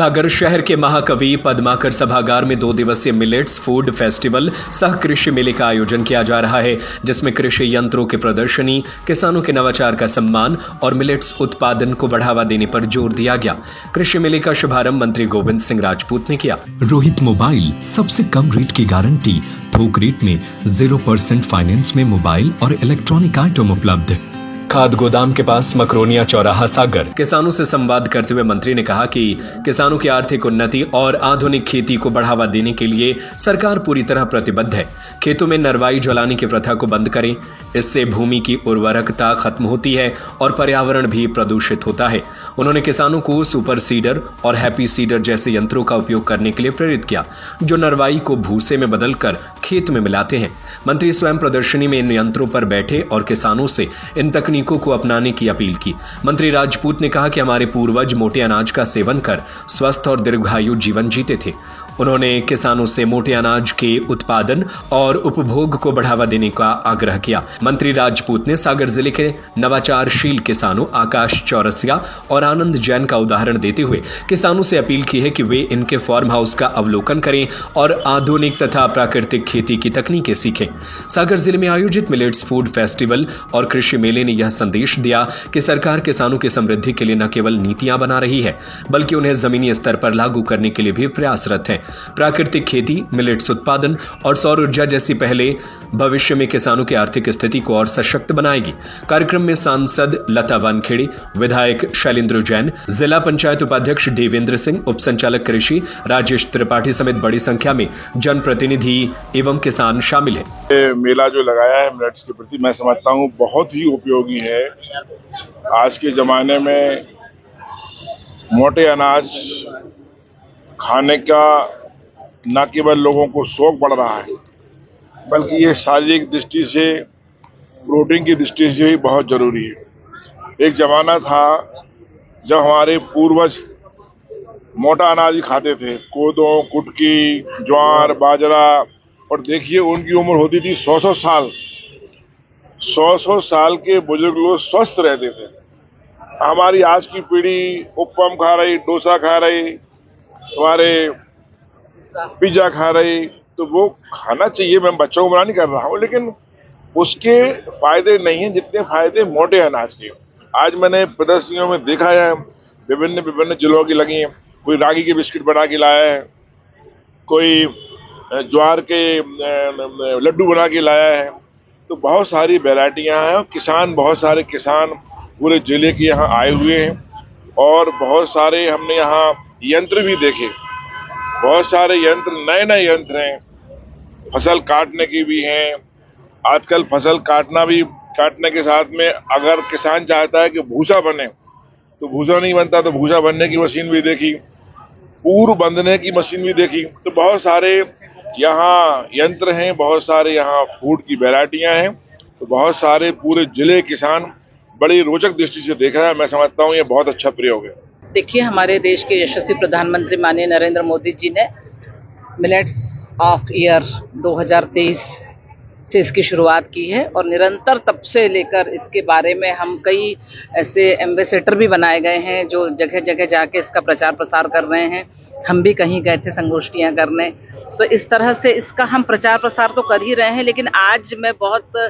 सागर शहर के महाकवि पद्माकर सभागार में 2 दिवसीय मिलेट्स फूड फेस्टिवल सह कृषि मेले का आयोजन किया जा रहा है, जिसमें कृषि यंत्रों की प्रदर्शनी, किसानों के नवाचार का सम्मान और मिलेट्स उत्पादन को बढ़ावा देने पर जोर दिया गया। कृषि मेले का शुभारंभ मंत्री गोविंद सिंह राजपूत ने किया। रोहित मोबाइल, सबसे कम रेट की गारंटी, थोक रेट में 0% फाइनेंस में मोबाइल और इलेक्ट्रॉनिक आइटम उपलब्ध। खाद गोदाम के पास मकरोनिया चौराहा सागर। किसानों से संवाद करते हुए मंत्री ने कहा कि किसानों की आर्थिक उन्नति और आधुनिक खेती को बढ़ावा देने के लिए सरकार पूरी तरह प्रतिबद्ध है। खेतों में नरवाई जलाने की प्रथा को बंद करें, इससे भूमि की उर्वरकता खत्म होती है और पर्यावरण भी प्रदूषित होता है। उन्होंने किसानों को सुपर सीडर और हैप्पी सीडर जैसे यंत्रों का उपयोग करने के लिए प्रेरित किया, जो नरवाई को भूसे में बदलकर खेत में मिलाते हैं। मंत्री स्वयं प्रदर्शनी में इन यंत्रों पर बैठे और किसानों से इन तकनीकों को अपनाने की अपील की। मंत्री राजपूत ने कहा कि हमारे पूर्वज मोटे अनाज का सेवन कर स्वस्थ और दीर्घायु जीवन जीते थे। उन्होंने किसानों से मोटे अनाज के उत्पादन और उपभोग को बढ़ावा देने का आग्रह किया। मंत्री राजपूत ने सागर जिले के नवाचारशील किसानों आकाश चौरसिया और आनंद जैन का उदाहरण देते हुए किसानों से अपील की है कि वे इनके फार्म हाउस का अवलोकन करें और आधुनिक तथा प्राकृतिक खेती की तकनीकें सीखें। सागर जिले में आयोजित मिलेट्स फूड फेस्टिवल और कृषि मेले ने यह संदेश दिया कि सरकार किसानों की समृद्धि के लिए न केवल नीतियां बना रही है, बल्कि उन्हें जमीनी स्तर पर लागू करने के लिए भी प्रयासरत है। प्राकृतिक खेती, मिलेट्स उत्पादन और सौर ऊर्जा जैसी पहले भविष्य में किसानों की आर्थिक स्थिति को और सशक्त बनाएगी। कार्यक्रम में सांसद लता वानखेड़े, विधायक शैलेंद्र जैन, जिला पंचायत उपाध्यक्ष देवेंद्र सिंह, उप संचालक कृषि राजेश त्रिपाठी समेत बड़ी संख्या में जनप्रतिनिधि एवं किसान शामिल हैं। मेला जो लगाया है मिलेट्स के प्रति, मैं समझता हूँ बहुत ही उपयोगी है। आज के जमाने में मोटे अनाज खाने का न केवल लोगों को शौक बढ़ रहा है, बल्कि ये शारीरिक दृष्टि से, प्रोटीन की दृष्टि से भी बहुत जरूरी है। एक जमाना था जब हमारे पूर्वज मोटा अनाज ही खाते थे, कोदो, कुटकी, ज्वार, बाजरा, और देखिए उनकी उम्र होती थी 100-100 साल। 100-100 साल के बुजुर्ग लोग स्वस्थ रहते थे। हमारी आज की पीढ़ी उपम खा रही, डोसा खा रही, तुम्हारे पिज्जा खा रही, तो वो खाना चाहिए। मैं बच्चों को मना नहीं कर रहा हूँ, लेकिन उसके फायदे नहीं हैं जितने फायदे मोटे अनाज के। आज मैंने प्रदर्शनियों में देखा है, विभिन्न जिलों की लगी हैं। कोई रागी के बिस्किट बना के लाया है, कोई ज्वार के लड्डू बना के लाया है। तो बहुत सारी वैरायटियां हैं। किसान, बहुत सारे किसान पूरे जिले के यहाँ आए हुए हैं और बहुत सारे हमने यहाँ यंत्र भी देखे। बहुत सारे यंत्र, नए यंत्र हैं, फसल काटने की भी हैं। आजकल फसल काटने के साथ में अगर किसान चाहता है कि भूसा बने, तो भूसा नहीं बनता, तो भूसा बनने की मशीन भी देखी, पूर बंधने की मशीन भी देखी। तो बहुत सारे यहाँ यंत्र हैं, बहुत सारे यहाँ फूड की वैरायटियां हैं। तो बहुत सारे पूरे जिले किसान बड़ी रोचक दृष्टि से देख रहा है। मैं समझता हूँ ये बहुत अच्छा प्रयोग है। देखिए, हमारे देश के यशस्वी प्रधानमंत्री माननीय नरेंद्र मोदी जी ने मिलेट्स ऑफ ईयर 2023 से इसकी शुरुआत की है और निरंतर तब से लेकर इसके बारे में हम कई ऐसे एम्बेसडर भी बनाए गए हैं जो जगह जगह जाके इसका प्रचार प्रसार कर रहे हैं। हम भी कहीं गए थे संगोष्ठियां करने। तो इस तरह से इसका हम प्रचार प्रसार तो कर ही रहे हैं, लेकिन आज मैं बहुत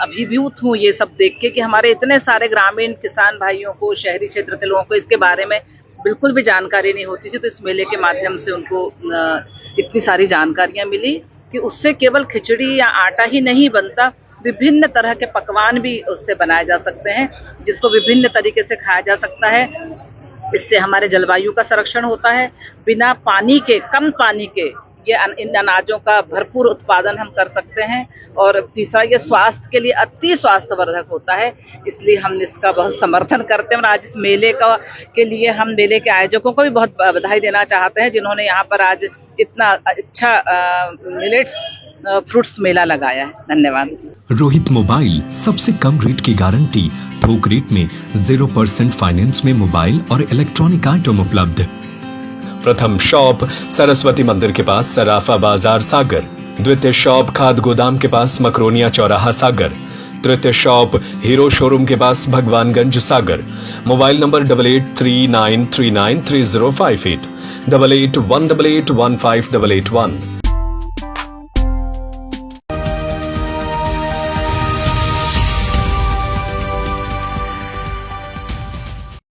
अभिभूत हूँ ये सब देख के कि हमारे इतने सारे ग्रामीण किसान भाइयों को, शहरी क्षेत्र के लोगों को इसके बारे में बिल्कुल भी जानकारी नहीं होती थी। तो इस मेले के माध्यम से उनको इतनी सारी जानकारियां मिली कि उससे केवल खिचड़ी या आटा ही नहीं बनता, विभिन्न तरह के पकवान भी उससे बनाए जा सकते हैं, जिसको विभिन्न तरीके से खाया जा सकता है। इससे हमारे जलवायु का संरक्षण होता है। बिना पानी के, कम पानी के ये इन अनाजों का भरपूर उत्पादन हम कर सकते हैं। और तीसरा, ये स्वास्थ्य के लिए अति स्वास्थ्यवर्धक होता है, इसलिए हम इसका बहुत समर्थन करते हैं। और आज इस मेले के लिए हम मेले के आयोजकों को भी बहुत बधाई देना चाहते हैं, जिन्होंने यहाँ पर आज इतना अच्छा मिलेट्स फ्रूट्स मेला लगाया है। धन्यवाद। रोहित मोबाइल, सबसे कम रेट की गारंटी, थोक रेट में 0% फाइनेंस में मोबाइल और इलेक्ट्रॉनिक आइटम उपलब्ध। प्रथम शॉप सरस्वती मंदिर के पास सराफा बाजार सागर, द्वितीय शॉप खाद गोदाम के पास मकरोनिया चौराहा सागर, तृतीय शॉप हीरो शोरूम के पास भगवानगंज सागर। Mobile number 8839393058 8818815881।